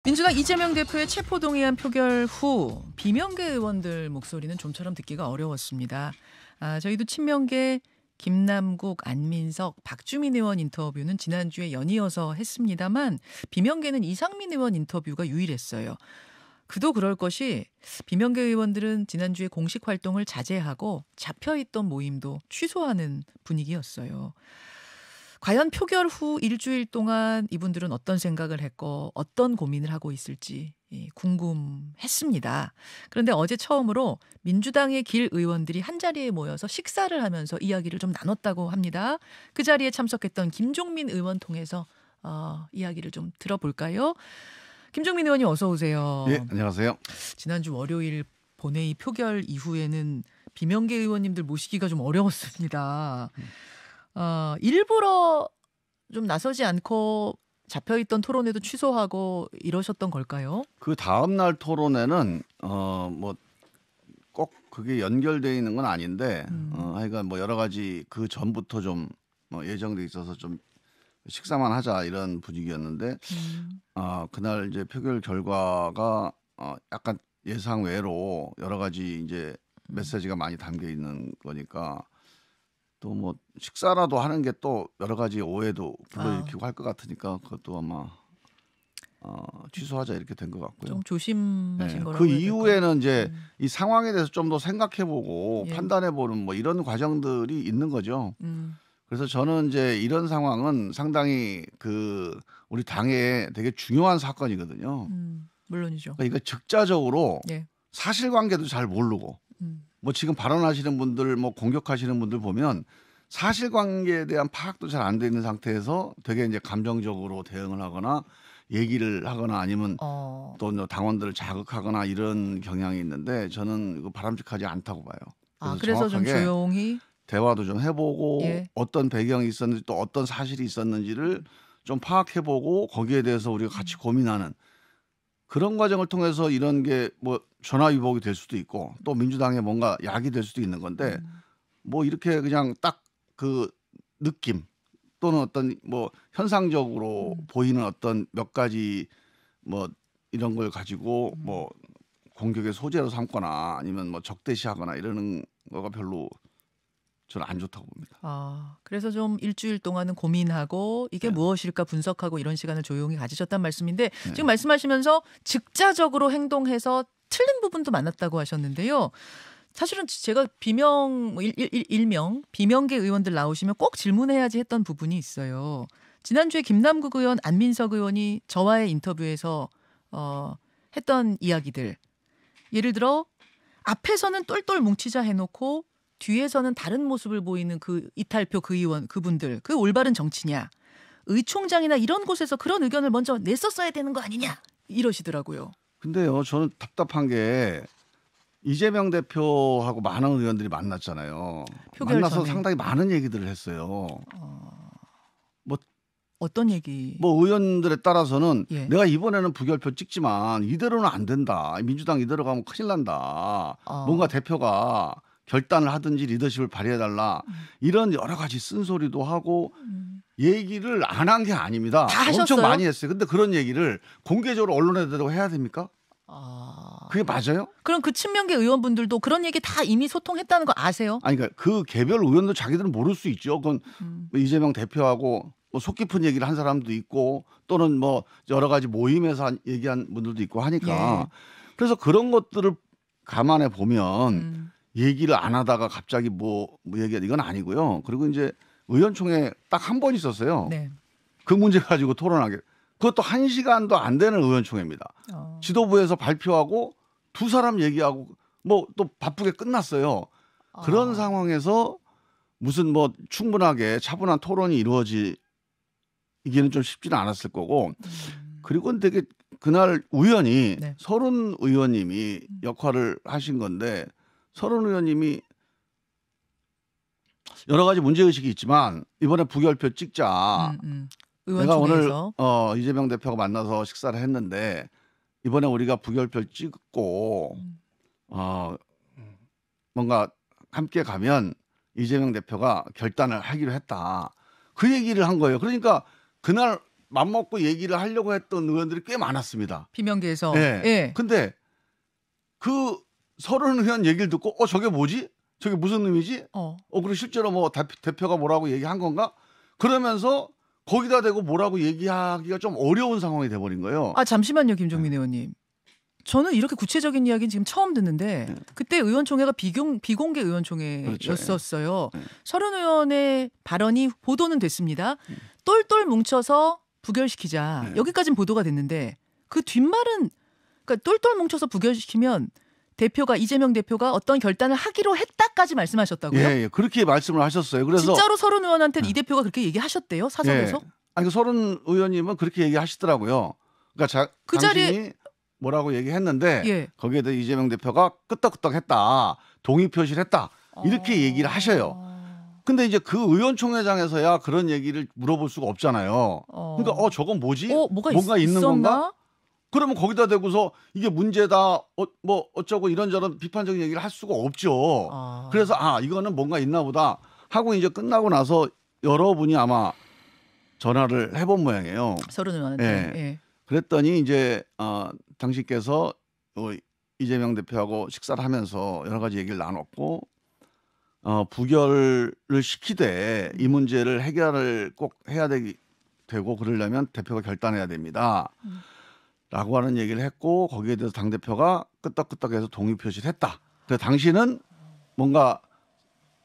민주당 이재명 대표의 체포동의안 표결 후 비명계 의원들 목소리는 좀처럼 듣기가 어려웠습니다. 저희도 친명계 김남국, 안민석, 박주민 의원 인터뷰는 지난주에 연이어서 했습니다만 비명계는 이상민 의원 인터뷰가 유일했어요. 그도 그럴 것이 비명계 의원들은 지난주에 공식 활동을 자제하고 잡혀있던 모임도 취소하는 분위기였어요. 과연 표결 후 일주일 동안 이분들은 어떤 생각을 했고 어떤 고민을 하고 있을지 궁금했습니다. 그런데 어제 처음으로 민주당의 길 의원들이 한자리에 모여서 식사를 하면서 이야기를 좀 나눴다고 합니다. 그 자리에 참석했던 김종민 의원 통해서 이야기를 좀 들어볼까요? 김종민 의원님 어서 오세요. 네, 안녕하세요. 지난주 월요일 본회의 표결 이후에는 비명계 의원님들 모시기가 좀 어려웠습니다. 일부러 좀 나서지 않고 잡혀있던 토론회도 취소하고 이러셨던 걸까요? 그 다음 날 토론회는 뭐 꼭 그게 연결되어 있는 건 아닌데 하여간 뭐 여러 가지 그 전부터 좀 예정돼 있어서 좀 식사만 하자 이런 분위기였는데 그날 이제 표결 결과가 약간 예상 외로 여러 가지 이제 메시지가 많이 담겨 있는 거니까 또 뭐 식사라도 하는 게 또 여러 가지 오해도 불러일으키고 할 것 같으니까 그것도 아마 취소하자 이렇게 된 것 같고요. 좀 조심하신 네, 거라고 그 해야 이후에는 이제 이 상황에 대해서 좀 더 생각해보고 예. 판단해보는 뭐 이런 과정들이 있는 거죠. 그래서 저는 이제 이런 상황은 상당히 그 우리 당에 되게 중요한 사건이거든요. 물론이죠. 그러니까 이거 즉자적으로 예. 사실관계도 잘 모르고 뭐 지금 발언하시는 분들 뭐 공격하시는 분들 보면 사실관계에 대한 파악도 잘 안 돼 있는 상태에서 되게 이제 감정적으로 대응을 하거나 얘기를 하거나 아니면 또 당원들을 자극하거나 이런 경향이 있는데 저는 이거 바람직하지 않다고 봐요. 그래서 좀 조용히 대화도 좀 해보고 예. 어떤 배경이 있었는지 또 어떤 사실이 있었는지를 좀 파악해보고 거기에 대해서 우리가 같이 고민하는 그런 과정을 통해서 이런 게 뭐 전화위복이 될 수도 있고 또 민주당에 뭔가 약이 될 수도 있는 건데 뭐 이렇게 그냥 딱 그 느낌 또는 어떤 뭐 현상적으로 보이는 어떤 몇 가지 뭐 이런 걸 가지고 뭐 공격의 소재로 삼거나 아니면 뭐 적대시하거나 이러는 거가 별로 저는 안 좋다고 봅니다. 그래서 좀 일주일 동안은 고민하고 이게 무엇일까 분석하고 이런 시간을 조용히 가지셨단 말씀인데 지금 말씀하시면서 즉자적으로 행동해서 틀린 부분도 많았다고 하셨는데요. 사실은 제가 일명 비명계 의원들 나오시면 꼭 질문해야지 했던 부분이 있어요. 지난주에 김남국 의원, 안민석 의원이 저와의 인터뷰에서 했던 이야기들. 예를 들어 앞에서는 똘똘 뭉치자 해놓고 뒤에서는 다른 모습을 보이는 그 이탈표 그 의원 그분들 그 올바른 정치냐. 의총장이나 이런 곳에서 그런 의견을 먼저 냈었어야 되는 거 아니냐 이러시더라고요. 근데요 저는 답답한 게 이재명 대표하고 많은 의원들이 만났잖아요. 만나서 전에. 상당히 많은 얘기들을 했어요. 뭐 어떤 얘기? 뭐 의원들에 따라서는 예. 내가 이번에는 부결표 찍지만 이대로는 안 된다. 민주당 이대로 가면 큰일 난다. 뭔가 대표가 결단을 하든지 리더십을 발휘해달라. 이런 여러 가지 쓴소리도 하고 얘기를 안 한 게 아닙니다. 다 엄청 하셨어요? 많이 했어요. 근데 그런 얘기를 공개적으로 언론에 대고 해야 됩니까? 그게 맞아요? 그럼 그 친명계 의원분들도 그런 얘기 다 이미 소통했다는 거 아세요? 아니 그러니까 그 개별 의원도 자기들은 모를 수 있죠. 그건 뭐 이재명 대표하고 뭐 속 깊은 얘기를 한 사람도 있고 또는 뭐 여러 가지 모임에서 얘기한 분들도 있고 하니까 그래서 그런 것들을 감안해 보면 얘기를 안 하다가 갑자기 뭐 얘기한 이건 아니고요. 그리고 이제 의원총회 딱 한 번 있었어요. 네. 그 문제 가지고 토론하게. 그것도 1시간도 안 되는 의원총회입니다. 지도부에서 발표하고 두 사람 얘기하고 뭐 또 바쁘게 끝났어요. 그런 상황에서 무슨 뭐 충분하게 차분한 토론이 이루어지기는 좀 쉽지는 않았을 거고 그리고 되게 그날 우연히 서른 의원님이 역할을 하신 건데 서른 의원님이 여러 가지 문제의식이 있지만 이번에 부결표 찍자. 내가 오늘 이재명 대표가 만나서 식사를 했는데 이번에 우리가 부결표 찍고 뭔가 함께 가면 이재명 대표가 결단을 하기로 했다. 그 얘기를 한 거예요. 그러니까 그날 맘먹고 얘기를 하려고 했던 의원들이 꽤 많았습니다. 비명계에서. 네. 예. 근데 그 서른 의원 얘기를 듣고 저게 뭐지? 저게 무슨 의미지? 그리고 실제로 뭐 대표가 뭐라고 얘기한 건가? 그러면서 거기다 대고 뭐라고 얘기하기가 좀 어려운 상황이 돼버린 거예요. 아 잠시만요, 김종민 의원님. 저는 이렇게 구체적인 이야기는 지금 처음 듣는데 그때 의원총회가 비공개 의원총회였었어요. 그렇죠. 서른 의원의 발언이 보도는 됐습니다. 똘똘 뭉쳐서 부결시키자. 여기까지는 보도가 됐는데 그 뒷말은 그러니까 똘똘 뭉쳐서 부결시키면 대표가 이재명 대표가 어떤 결단을 하기로 했다까지 말씀하셨다고요? 예, 그렇게 말씀을 하셨어요. 그래서 진짜로 서른 의원한테는 이 대표가 그렇게 얘기하셨대요? 사석에서? 예. 아니 그 서른 의원님은 그렇게 얘기하시더라고요. 그러니까 그 당신이 뭐라고 얘기했는데 예. 거기에 대해 이재명 대표가 끄떡끄떡했다. 동의 표시를 했다. 이렇게 얘기를 하셔요. 근데 이제 그 의원총회장에서야 그런 얘기를 물어볼 수가 없잖아요. 그러니까 저건 뭐지? 뭔가 있는 건가? 그러면 거기다 대고서 이게 문제다. 뭐 어쩌고 이런저런 비판적인 얘기를 할 수가 없죠. 그래서 이거는 뭔가 있나 보다 하고 이제 끝나고 나서 여러분이 아마 전화를 해본 모양이에요. 서른 의원한테. 예. 예. 그랬더니 이제 당신께서 이재명 대표하고 식사를 하면서 여러 가지 얘기를 나눴고 부결을 시키되 이 문제를 해결을 꼭 해야 되고 그러려면 대표가 결단해야 됩니다. 라고 하는 얘기를 했고 거기에 대해서 당대표가 끄떡끄떡해서 동의 표시를 했다. 그래서 당신은 뭔가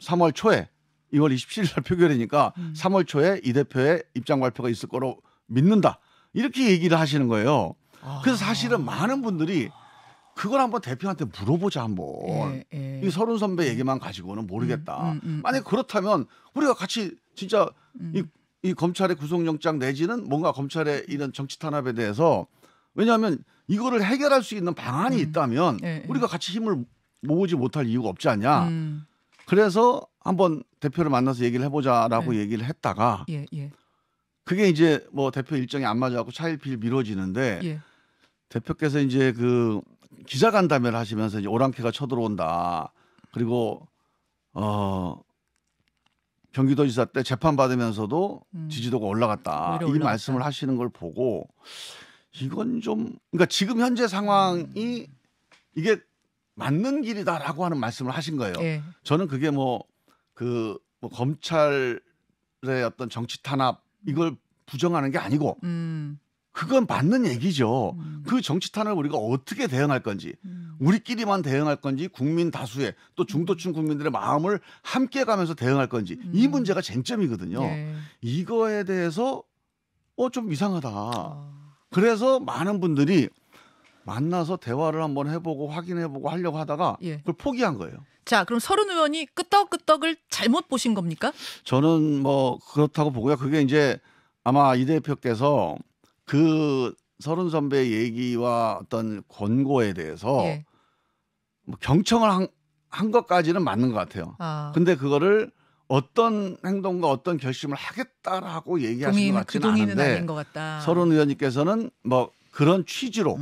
3월 초에 2월 27일 날 표결이니까 3월 초에 이 대표의 입장 발표가 있을 거로 믿는다. 이렇게 얘기를 하시는 거예요. 그래서 사실은 많은 분들이 그걸 한번 대표한테 물어보자 한번. 이 서른 선배 얘기만 가지고는 모르겠다. 만약 그렇다면 우리가 같이 진짜 이 검찰의 구속영장 내지는 뭔가 검찰의 이런 정치 탄압에 대해서 왜냐하면 이거를 해결할 수 있는 방안이 있다면 우리가 같이 힘을 모으지 못할 이유가 없지 않냐. 그래서 한번 대표를 만나서 얘기를 해보자라고 얘기를 했다가 그게 이제 뭐 대표 일정이 안 맞아갖고 차일피일 미뤄지는데 대표께서 이제 그 기자간담회를 하시면서 이제 오랑캐가 쳐들어온다. 그리고 경기도지사 때 재판 받으면서도 지지도가 올라갔다. 이 말씀을 하시는 걸 보고 이건 좀 그러니까 지금 현재 상황이 이게 맞는 길이다라고 하는 말씀을 하신 거예요. 저는 그게 뭐 검찰의 어떤 정치 탄압 이걸 부정하는 게 아니고 그건 맞는 얘기죠. 그 정치 탄압을 우리가 어떻게 대응할 건지 우리끼리만 대응할 건지 국민 다수의 또 중도층 국민들의 마음을 함께 가면서 대응할 건지 이 문제가 쟁점이거든요. 이거에 대해서 좀 이상하다. 그래서 많은 분들이 만나서 대화를 한번 해보고 확인해보고 하려고 하다가 그걸 포기한 거예요. 자, 그럼 서른 의원이 끄떡끄떡을 잘못 보신 겁니까? 저는 뭐 그렇다고 보고요. 그게 이제 아마 이 대표께서 그 서른 선배 얘기와 어떤 권고에 대해서 뭐 경청을 한 것까지는 맞는 것 같아요. 근데 그거를 어떤 행동과 어떤 결심을 하겠다라고 얘기하신 것 같지는 않은데 아닌 것 같다. 서른 의원님께서는 뭐 그런 취지로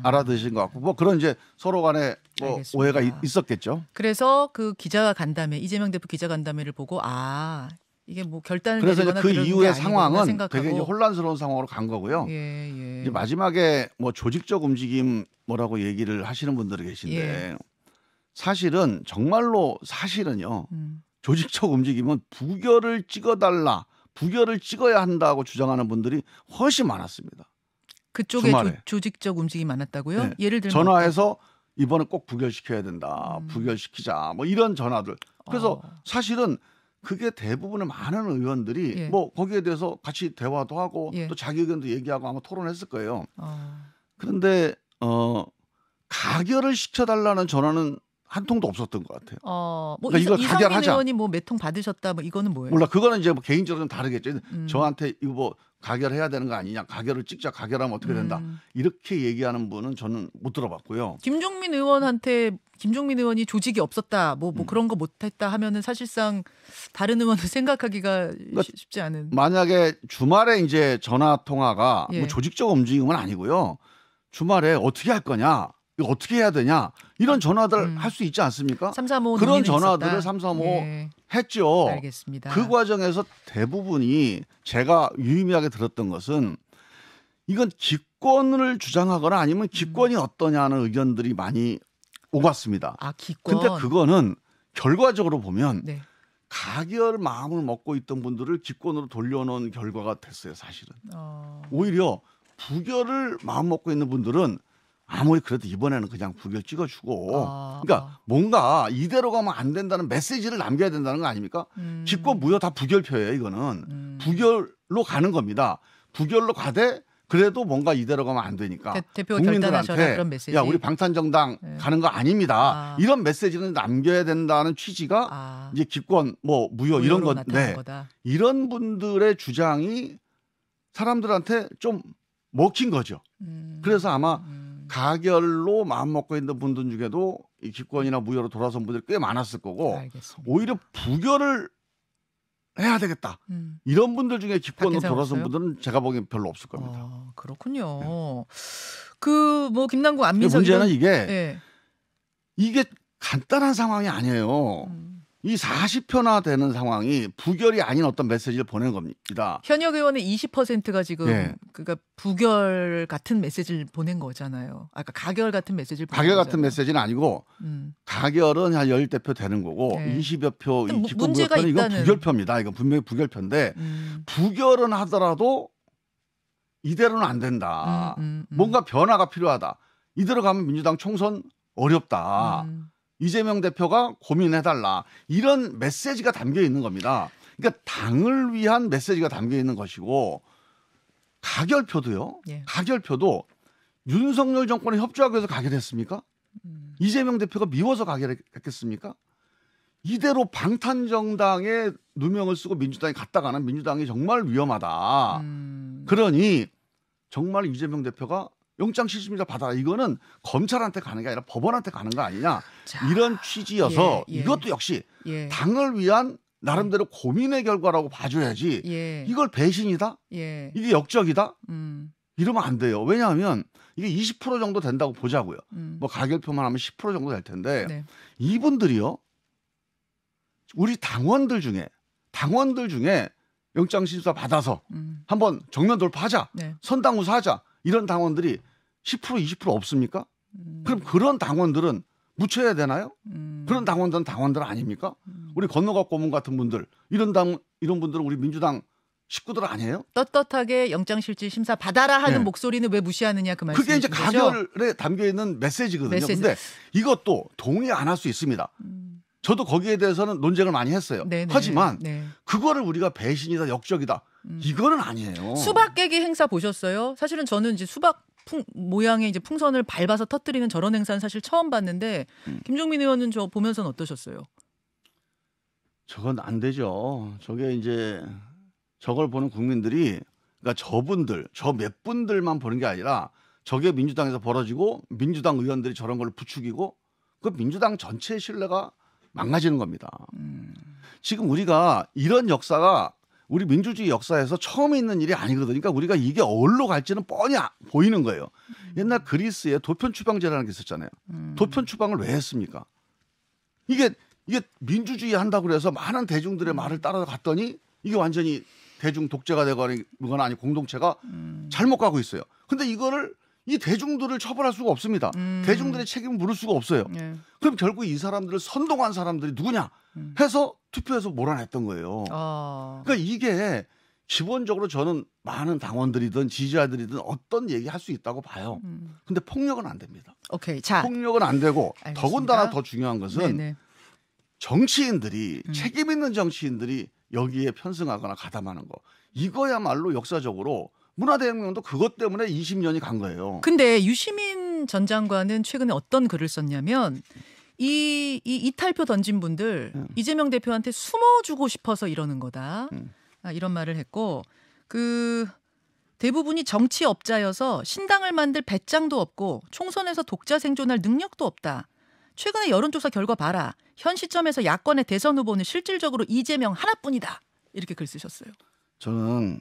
알아드신 것 같고 뭐 그런 이제 서로 간에 뭐 오해가 있었겠죠. 그래서 그 기자간담회 이재명 대표 기자간담회를 보고 이게 뭐 결단을 그래서 이제 그 이후의 상황은 생각하고. 되게 이제 혼란스러운 상황으로 간 거고요. 이제 마지막에 뭐 조직적 움직임 뭐라고 얘기를 하시는 분들이 계신데 사실은 정말로 사실은요. 조직적 움직임은 부결을 찍어달라, 부결을 찍어야 한다고 주장하는 분들이 훨씬 많았습니다. 그쪽에 조직적 움직임이 많았다고요? 예를 들면 전화해서 이번에 꼭 부결시켜야 된다, 부결시키자, 뭐 이런 전화들. 그래서 사실은 그게 대부분의 많은 의원들이 뭐 거기에 대해서 같이 대화도 하고 또 자기 의견도 얘기하고 아마 토론했을 거예요. 그런데 가결을 시켜달라는 전화는 한 통도 없었던 것 같아요. 뭐 그러니까 이걸 이상민 가결하자. 의원이 뭐 몇 통 받으셨다, 뭐 이거는 뭐예요? 몰라, 그거는 이제 뭐 개인적으로 좀 다르겠죠. 저한테 이거 뭐 가결해야 되는 거 아니냐, 가결을 찍자, 가결하면 어떻게 된다, 이렇게 얘기하는 분은 저는 못 들어봤고요. 김종민 의원이 조직이 없었다, 뭐 그런 거 못했다 하면은 사실상 다른 의원은 생각하기가 쉽지 않은. 만약에 주말에 이제 전화 통화가 뭐 조직적 움직임은 아니고요. 주말에 어떻게 할 거냐. 이거 어떻게 해야 되냐 이런 전화들 할 수 있지 않습니까? 335 그런 논의는 전화들을 있었다. 335 예, 했죠. 알겠습니다. 그 과정에서 대부분이 제가 유의미하게 들었던 것은 이건 기권을 주장하거나 아니면 기권이 어떠냐는 의견들이 많이 오갔습니다. 아, 기권. 근데 그거는 결과적으로 보면 네. 가결 마음을 먹고 있던 분들을 기권으로 돌려놓은 결과가 됐어요, 사실은. 어, 오히려 부결을 마음 먹고 있는 분들은 아무리 그래도 이번에는 그냥 부결 찍어주고 그러니까 뭔가 이대로 가면 안 된다는 메시지를 남겨야 된다는 거 아닙니까? 기권 무효 다 부결표예요. 이거는 부결로 가는 겁니다. 부결로 가되 그래도 뭔가 이대로 가면 안 되니까 대표가 결단하셔라 그런 메시지. 야 우리 방탄정당 네. 가는 거 아닙니다. 이런 메시지는 남겨야 된다는 취지가 이제 기권 뭐 무효 이런 건데 이런 분들의 주장이 사람들한테 좀 먹힌 거죠. 그래서 아마 가결로 마음먹고 있는 분들 중에도 이 기권이나 무효로 돌아선 분들이 꽤 많았을 거고 알겠습니다. 오히려 부결을 해야 되겠다. 이런 분들 중에 기권으로 돌아선 분들은 제가 보기엔 별로 없을 겁니다. 그렇군요. 네. 그 뭐 김남국 안민석 문제는 이런... 이게 네. 이게 간단한 상황이 아니에요. 이 40표나 되는 상황이 부결이 아닌 어떤 메시지를 보내는 겁니다. 현역 의원의 20%가 지금 네. 그러니까 부결 같은 메시지를 보낸 거잖아요. 아까 가결 같은 메시지를 보낸 가결 같은 거잖아요. 메시지는 아니고 가결은 한 10대 되는 거고 네. 20여 표, 이 기권 문제가 무효표는 이건 있다는... 부결표입니다. 이건 분명히 부결표인데 부결은 하더라도 이대로는 안 된다. 뭔가 변화가 필요하다. 이대로 가면 민주당 총선 어렵다. 이재명 대표가 고민해달라. 이런 메시지가 담겨 있는 겁니다. 그러니까 당을 위한 메시지가 담겨 있는 것이고 가결표도요. 예. 가결표도 윤석열 정권에 협조하기 위해서 가결했습니까? 이재명 대표가 미워서 가결했겠습니까? 이대로 방탄정당에 누명을 쓰고 민주당이 갔다가는 민주당이 정말 위험하다. 그러니 정말 이재명 대표가 영장실질심사 받아라. 이거는 검찰한테 가는 게 아니라 법원한테 가는 거 아니냐. 자, 이런 취지여서 예. 이것도 역시 예. 당을 위한 나름대로 고민의 결과라고 봐줘야지. 예. 이걸 배신이다? 예. 이게 역적이다? 이러면 안 돼요. 왜냐하면 이게 20% 정도 된다고 보자고요. 뭐 가결표만 하면 10% 정도 될 텐데 네. 이분들이요. 우리 당원들 중에 영장실질심사 받아서 한번 정면 돌파하자. 네. 선당우사하자. 이런 당원들이 10% 20% 없습니까? 그럼 그런 당원들은 묻혀야 되나요? 그런 당원들은 당원들 아닙니까? 우리 건너가 고문 같은 분들 이런 분들은 우리 민주당 식구들 아니에요? 떳떳하게 영장실질 심사 받아라 하는 네. 목소리는 왜 무시하느냐 그 말씀이죠. 그게 이제 가결에 담겨 있는 메시지거든요. 근데 이것도 동의 안 할 수 있습니다. 저도 거기에 대해서는 논쟁을 많이 했어요. 네네. 하지만 네. 그거를 우리가 배신이다, 역적이다. 이거는 아니에요. 수박 깨기 행사 보셨어요? 사실은 저는 이제 수박 모양의 이제 풍선을 밟아서 터뜨리는 저런 행사는 사실 처음 봤는데 김종민 의원은 저 보면서는 어떠셨어요? 저건 안 되죠. 저게 이제 저걸 보는 국민들이 그러니까 저 몇 분들만 보는 게 아니라 저게 민주당에서 벌어지고 민주당 의원들이 저런 걸 부추기고 그 민주당 전체의 신뢰가 망가지는 겁니다. 지금 우리가 이런 역사가 우리 민주주의 역사에서 처음 있는 일이 아니거든요. 그러니까 우리가 이게 어디로 갈지는 뻔히 보이는 거예요. 옛날 그리스에 도편추방제라는 게 있었잖아요. 도편추방을 왜 했습니까? 이게 민주주의 한다고 그래서 많은 대중들의 말을 따라갔더니 이게 완전히 대중 독재가 되거나 아니 공동체가 잘못 가고 있어요. 근데 이거를 이 대중들을 처벌할 수가 없습니다. 대중들의 책임을 물을 수가 없어요. 네. 그럼 결국 이 사람들을 선동한 사람들이 누구냐 해서 투표해서 몰아냈던 거예요. 그러니까 이게 기본적으로 저는 많은 당원들이든 지지자들이든 어떤 얘기 할 수 있다고 봐요. 근데 폭력은 안 됩니다. 오케이. 자, 폭력은 안 되고 알겠습니다. 더군다나 더 중요한 것은 네네. 정치인들이 책임 있는 정치인들이 여기에 편승하거나 가담하는 거 이거야말로 역사적으로 문화대혁명도 그것 때문에 20년이 간 거예요. 근데 유시민 전 장관은 최근에 어떤 글을 썼냐면 이 이탈표 던진 분들 이재명 대표한테 숨어주고 싶어서 이러는 거다. 이런 말을 했고 그 대부분이 정치업자여서 신당을 만들 배짱도 없고 총선에서 독자 생존할 능력도 없다. 최근에 여론조사 결과 봐라. 현 시점에서 야권의 대선 후보는 실질적으로 이재명 하나뿐이다. 이렇게 글 쓰셨어요. 저는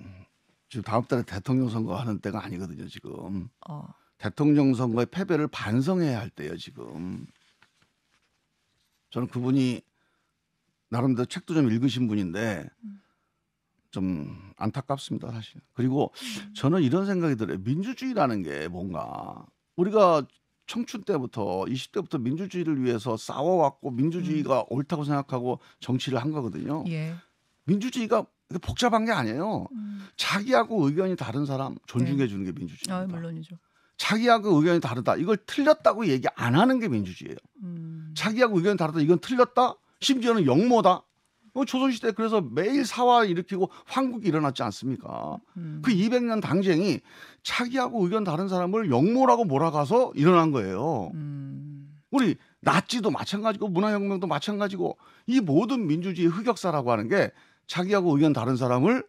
지금 다음 달에 대통령 선거 하는 때가 아니거든요. 지금 대통령 선거의 패배를 반성해야 할 때예요, 지금. 저는 그분이 나름대로 책도 좀 읽으신 분인데 좀 안타깝습니다, 사실. 그리고 저는 이런 생각이 들어요. 민주주의라는 게 뭔가 우리가 청춘 때부터 20대부터 민주주의를 위해서 싸워왔고 민주주의가 옳다고 생각하고 정치를 한 거거든요. 예. 민주주의가 복잡한 게 아니에요. 자기하고 의견이 다른 사람 존중해 주는 게 아, 민주주의입니다. 물론이죠. 자기하고 의견이 다르다. 이걸 틀렸다고 얘기 안 하는 게 민주주의예요. 자기하고 의견이 다르다. 이건 틀렸다. 심지어는 역모다. 조선시대 그래서 매일 사화 일으키고 황국이 일어났지 않습니까? 그 200년 당쟁이 자기하고 의견 다른 사람을 역모라고 몰아가서 일어난 거예요. 우리 나치도 마찬가지고 문화혁명도 마찬가지고 이 모든 민주주의 흑역사라고 하는 게 자기하고 의견 다른 사람을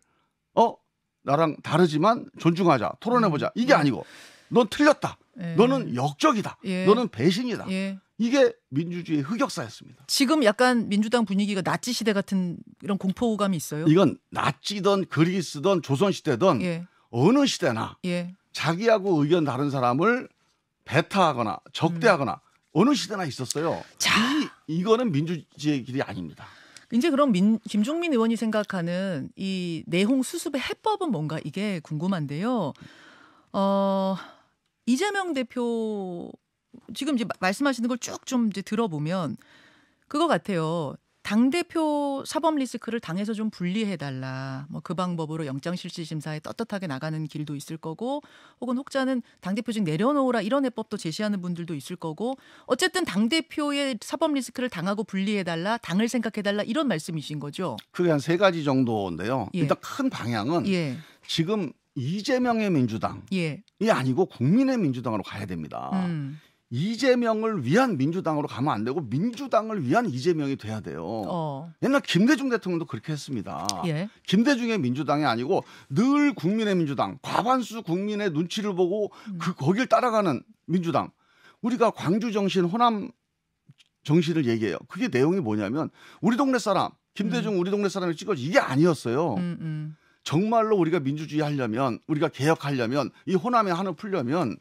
나랑 다르지만 존중하자, 토론해보자. 이게 아니고 넌 틀렸다. 예. 너는 역적이다. 예. 너는 배신이다. 예. 이게 민주주의 흑역사였습니다. 지금 약간 민주당 분위기가 나치 시대 같은 이런 공포감이 있어요. 이건 나치든 그리스든 조선시대든 예. 어느 시대나 예. 자기하고 의견 다른 사람을 배타하거나 적대하거나 어느 시대나 있었어요. 자. 이거는 민주주의의 길이 아닙니다. 이제 그럼 김종민 의원이 생각하는 이 내홍 수습의 해법은 뭔가 이게 궁금한데요. 이재명 대표 지금 이제 말씀하시는 걸 쭉 좀 이제 들어보면 그거 같아요. 당대표 사법 리스크를 당에서 좀 분리해달라. 뭐 그 방법으로 영장실질심사에 떳떳하게 나가는 길도 있을 거고 혹은 혹자는 당대표직 내려놓으라 이런 해법도 제시하는 분들도 있을 거고 어쨌든 당대표의 사법 리스크를 당하고 분리해달라. 당을 생각해달라 이런 말씀이신 거죠. 그게 한 3가지 정도인데요. 예. 일단 큰 방향은 예. 지금 이재명의 민주당이 예. 아니고 국민의 민주당으로 가야 됩니다. 이재명을 위한 민주당으로 가면 안 되고 민주당을 위한 이재명이 돼야 돼요. 옛날 김대중 대통령도 그렇게 했습니다. 예. 김대중의 민주당이 아니고 늘 국민의 민주당, 과반수 국민의 눈치를 보고 거길 따라가는 민주당. 우리가 광주 정신, 호남 정신을 얘기해요. 그게 내용이 뭐냐면 우리 동네 사람, 김대중 우리 동네 사람을 찍어줘 이게 아니었어요. 정말로 우리가 민주주의 하려면 우리가 개혁하려면 이 호남의 한을 풀려면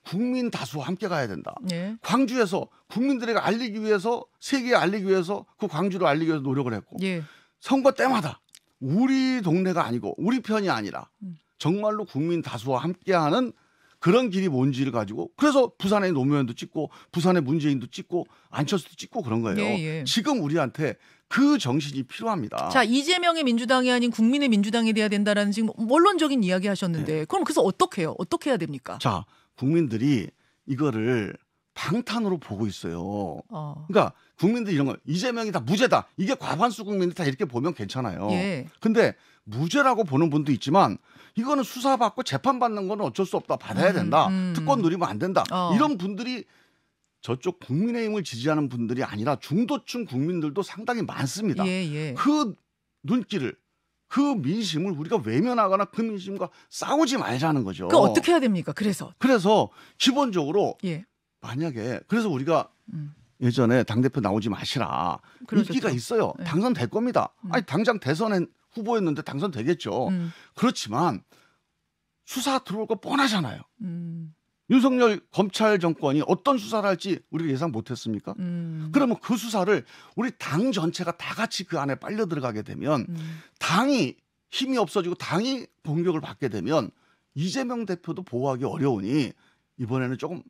국민 다수와 함께 가야 된다. 예. 광주에서 국민들에게 알리기 위해서 세계에 알리기 위해서 그 광주를 알리기 위해서 노력을 했고 예. 선거 때마다 우리 동네가 아니고 우리 편이 아니라 정말로 국민 다수와 함께하는 그런 길이 뭔지를 가지고 그래서 부산의 노무현도 찍고 부산의 문재인도 찍고 안철수도 찍고 그런 거예요. 예, 예. 지금 우리한테 그 정신이 필요합니다. 자, 이재명의 민주당이 아닌 국민의 민주당이 돼야 된다라는 지금 원론적인 이야기 하셨는데 그럼 그래서 어떻게 해요? 어떻게 해야 됩니까? 자, 국민들이 이거를 방탄으로 보고 있어요. 그러니까 국민들이 이런 거 이재명이 다 무죄다. 이게 과반수 국민이 다 이렇게 보면 괜찮아요. 예. 근데 무죄라고 보는 분도 있지만 이거는 수사받고 재판받는 건 어쩔 수 없다. 받아야 된다. 특권 누리면 안 된다. 이런 분들이 저쪽 국민의힘을 지지하는 분들이 아니라 중도층 국민들도 상당히 많습니다. 예, 예. 그 눈길을 그 민심을 우리가 외면하거나 그 민심과 싸우지 말자는 거죠. 그 어떻게 해야 됩니까? 그래서 기본적으로 예. 만약에 그래서 우리가 예전에 당대표 나오지 마시라. 그러셨죠. 인기가 있어요. 네. 당선될 겁니다. 아니 당장 대선에 후보였는데 당선되겠죠. 그렇지만 수사 들어올 거 뻔하잖아요. 윤석열 검찰 정권이 어떤 수사를 할지 우리가 예상 못했습니까? 그러면 그 수사를 우리 당 전체가 다 같이 그 안에 빨려 들어가게 되면 당이 힘이 없어지고 당이 공격을 받게 되면 이재명 대표도 보호하기 어려우니 이번에는 조금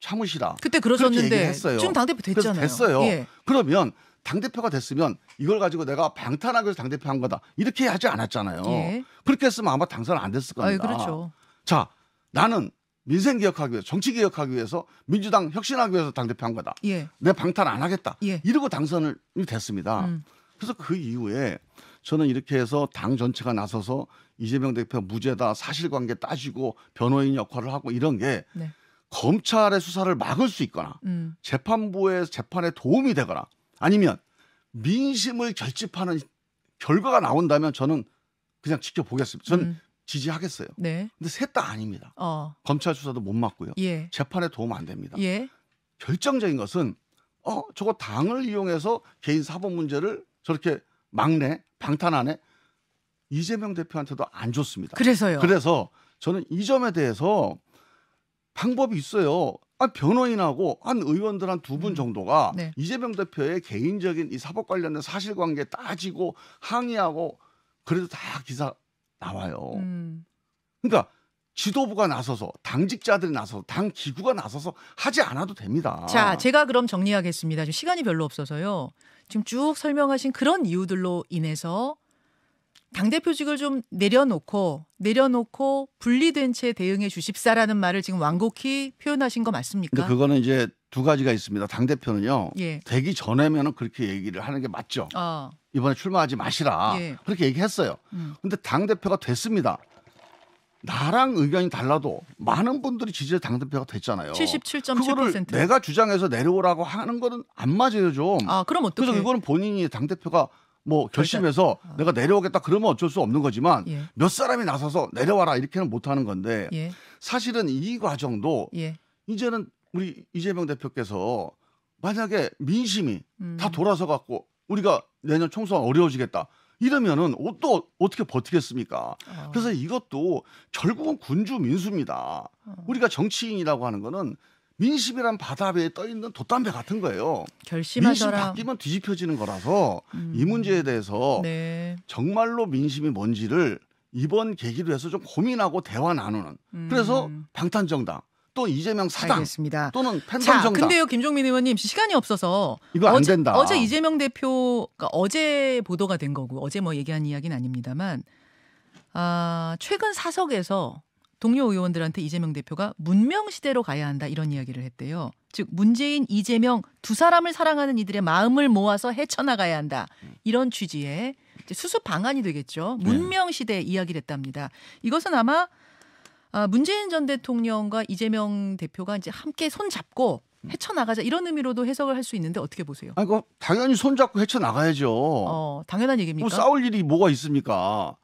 참으시라. 그때 그러셨는데 했어요. 지금 당대표 됐잖아요. 그래서 됐어요. 예. 그러면 당대표가 됐으면 이걸 가지고 내가 방탄하기 위해서 당대표 한 거다. 이렇게 하지 않았잖아요. 예. 그렇게 했으면 아마 당선 안 됐을 겁니다. 그렇죠. 자, 나는 민생 개혁하기 위해서 정치 개혁하기 위해서 민주당 혁신하기 위해서 당대표 한 거다. 예. 내 방탄 안 하겠다. 예. 이러고 당선이 됐습니다. 그래서 그 이후에 저는 이렇게 해서 당 전체가 나서서 이재명 대표 무죄다 사실관계 따지고 변호인 역할을 하고 이런 게 네. 검찰의 수사를 막을 수 있거나 재판부의 재판에 도움이 되거나 아니면 민심을 결집하는 결과가 나온다면 저는 그냥 지켜보겠습니다. 저는 지지하겠어요. 네. 근데 셋 다 아닙니다. 검찰 수사도 못 막고요. 예. 재판에 도움 안 됩니다. 예. 결정적인 것은 저거 당을 이용해서 개인 사법 문제를 저렇게 막내 방탄하네 이재명 대표한테도 안 좋습니다. 그래서요. 그래서 저는 이 점에 대해서 방법이 있어요. 변호인하고 한 의원들 한 2분 정도가 네. 이재명 대표의 개인적인 이 사법 관련된 사실관계 따지고 항의하고 그래도 다 기사 나와요. 그러니까 지도부가 나서서 당직자들이 나서서 당 기구가 나서서 하지 않아도 됩니다. 자, 제가 그럼 정리하겠습니다. 지금 시간이 별로 없어서요. 지금 쭉 설명하신 그런 이유들로 인해서 당대표직을 좀 내려놓고 분리된 채 대응해 주십사라는 말을 지금 완곡히 표현하신 거 맞습니까? 근데 그거는 이제 2가지가 있습니다. 당대표는요. 예. 되기 전에면은 그렇게 얘기를 하는 게 맞죠. 이번에 출마하지 마시라. 예. 그렇게 얘기했어요. 근데 당대표가 됐습니다. 나랑 의견이 달라도 많은 분들이 지지해 당대표가 됐잖아요. 77.7%. 그거를 내가 주장해서 내려오라고 하는 거는 안 맞아요, 좀. 그럼 어떻게? 그래서 이거는 본인이 당대표가 뭐 결심해서 내가 내려오겠다 그러면 어쩔 수 없는 거지만 예. 몇 사람이 나서서 내려와라 이렇게는 못 하는 건데 예. 사실은 이 과정도 예. 이제는 우리 이재명 대표께서 만약에 민심이 다 돌아서 갖고 우리가 내년 총선 어려워지겠다. 이러면은 또 어떻게 버티겠습니까? 그래서 이것도 결국은 군주 민수입니다. 우리가 정치인이라고 하는 거는 민심이란 바다 위에 떠 있는 돛담배 같은 거예요. 결심하셔라. 민심 바뀌면 뒤집혀지는 거라서 이 문제에 대해서 네. 정말로 민심이 뭔지를 이번 계기로 해서 좀 고민하고 대화 나누는. 그래서 방탄정당 또 이재명 사당 알겠습니다. 또는 팬덤 자, 정당. 근데요, 김종민 의원님 시간이 없어서 이거 안 된다. 어제 이재명 대표가 어제 보도가 된 거고 어제 뭐 얘기한 이야기는 아닙니다만 최근 사석에서 동료 의원들한테 이재명 대표가 문명 시대로 가야 한다 이런 이야기를 했대요. 즉 문재인, 이재명 두 사람을 사랑하는 이들의 마음을 모아서 헤쳐나가야 한다. 이런 취지의 이제 수습 방안이 되겠죠. 문명 시대 이야기를 했답니다. 이것은 아마 문재인 전 대통령과 이재명 대표가 이제 함께 손 잡고 헤쳐나가자 이런 의미로도 해석을 할 수 있는데 어떻게 보세요? 그 당연히 손잡고 헤쳐나가야죠. 당연한 얘기입니까? 뭐 싸울 일이 뭐가 있습니까?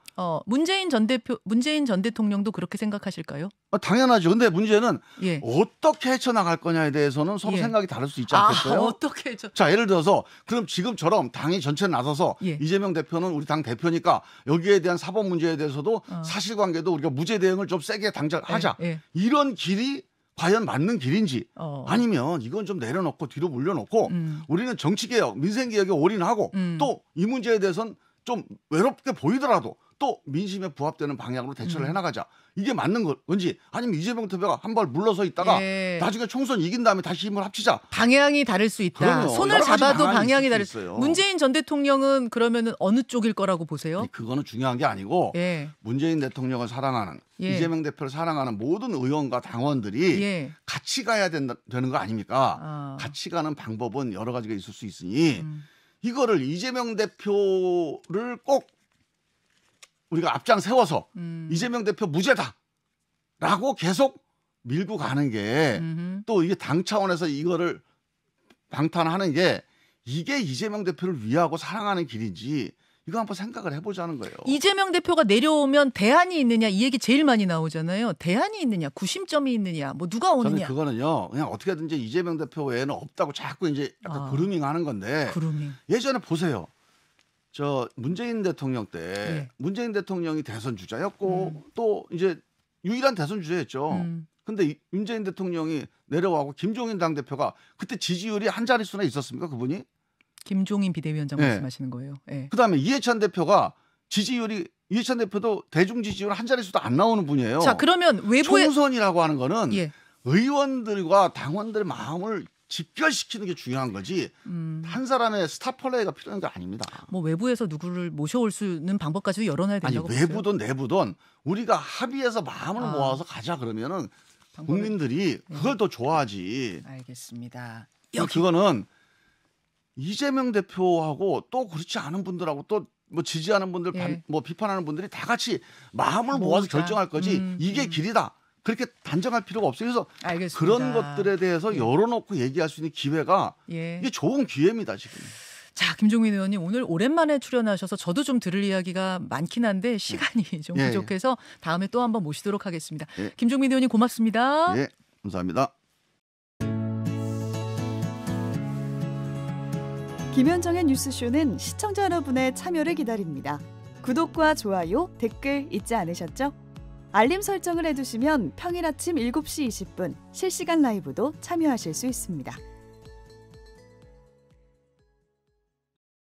문재인 전 대통령도 그렇게 생각하실까요? 당연하죠. 근데 문제는 예. 어떻게 헤쳐나갈 거냐에 대해서는 서로 예. 생각이 다를 수 있지 않겠어요? 어떻게 자, 예를 들어서 그럼 지금처럼 당이 전체 나서서 예. 이재명 대표는 우리 당 대표니까 여기에 대한 사법 문제에 대해서도 사실관계도 우리가 무죄 대응을 좀 세게 당장하자. 예. 이런 길이 과연 맞는 길인지 아니면 이건 좀 내려놓고 뒤로 물려놓고 우리는 정치개혁, 민생개혁에 올인하고 또 이 문제에 대해서는 좀 외롭게 보이더라도 또 민심에 부합되는 방향으로 대처를 해나가자. 이게 맞는 건지 아니면 이재명 대표가 한 발 물러서 있다가 나중에 총선 이긴 다음에 다시 힘을 합치자. 방향이 다를 수 있다. 그럼요. 손을 여러 가지 잡아도 방향이 방향이 있을 다를 수 있어요. 문재인 전 대통령은 그러면은 어느 쪽일 거라고 보세요? 아니, 그거는 중요한 게 아니고 예. 문재인 대통령을 사랑하는 이재명 대표를 사랑하는 모든 의원과 당원들이 같이 가야 되는 거 아닙니까? 같이 가는 방법은 여러 가지가 있을 수 있으니 이거를 이재명 대표를 꼭 우리가 앞장 세워서 이재명 대표 무죄다라고 계속 밀고 가는 게 또 이게 당 차원에서 이거를 방탄하는 게 이게 이재명 대표를 위하고 사랑하는 길인지 이거 한번 생각을 해보자는 거예요. 이재명 대표가 내려오면 대안이 있느냐 이 얘기 제일 많이 나오잖아요. 대안이 있느냐, 구심점이 있느냐, 뭐 누가 오느냐. 저는 그거는요, 그냥 어떻게든지 이재명 대표 외에는 없다고 자꾸 이제 약간 그루밍하는 건데. 그루밍. 예전에 보세요. 저 문재인 대통령 때 문재인 대통령이 대선 주자였고 또 이제 유일한 대선 주자였죠. 근데 문재인 대통령이 내려와고 김종인 당대표가 그때 지지율이 한 자릿수나 있었습니까? 그분이? 김종인 비대위원장 말씀하시는 거예요. 그다음에 이해찬 대표가 이해찬 대표도 대중 지지율 한 자릿수도 안 나오는 분이에요. 자, 그러면 외부에 총선이라고 하는 거는 의원들과 당원들의 마음을 집결시키는 게 중요한 거지 한 사람의 스타 플레이가 필요한 게 아닙니다. 뭐 외부에서 누구를 모셔올 수 있는 방법까지도 열어놔야 된다고 보세요? 외부든 내부든 우리가 합의해서 마음을 모아서 가자 그러면은 국민들이 그걸 더 좋아하지. 알겠습니다. 그거는 이재명 대표하고 또 그렇지 않은 분들하고 또 뭐 지지하는 분들 뭐 비판하는 분들이 다 같이 마음을 모아서 결정할 거지 이게 길이다. 그렇게 단정할 필요가 없어요. 그래서 알겠습니다. 그런 것들에 대해서 열어놓고 얘기할 수 있는 기회가 이게 좋은 기회입니다. 지금. 자, 김종민 의원님 오늘 오랜만에 출연하셔서 저도 좀 들을 이야기가 많긴 한데 시간이 좀 부족해서 다음에 또 한번 모시도록 하겠습니다. 김종민 의원님 고맙습니다. 네, 감사합니다. 김현정의 뉴스쇼는 시청자 여러분의 참여를 기다립니다. 구독과 좋아요, 댓글 잊지 않으셨죠? 알림 설정을 해두시면 평일 아침 7시 20분 실시간 라이브도 참여하실 수 있습니다.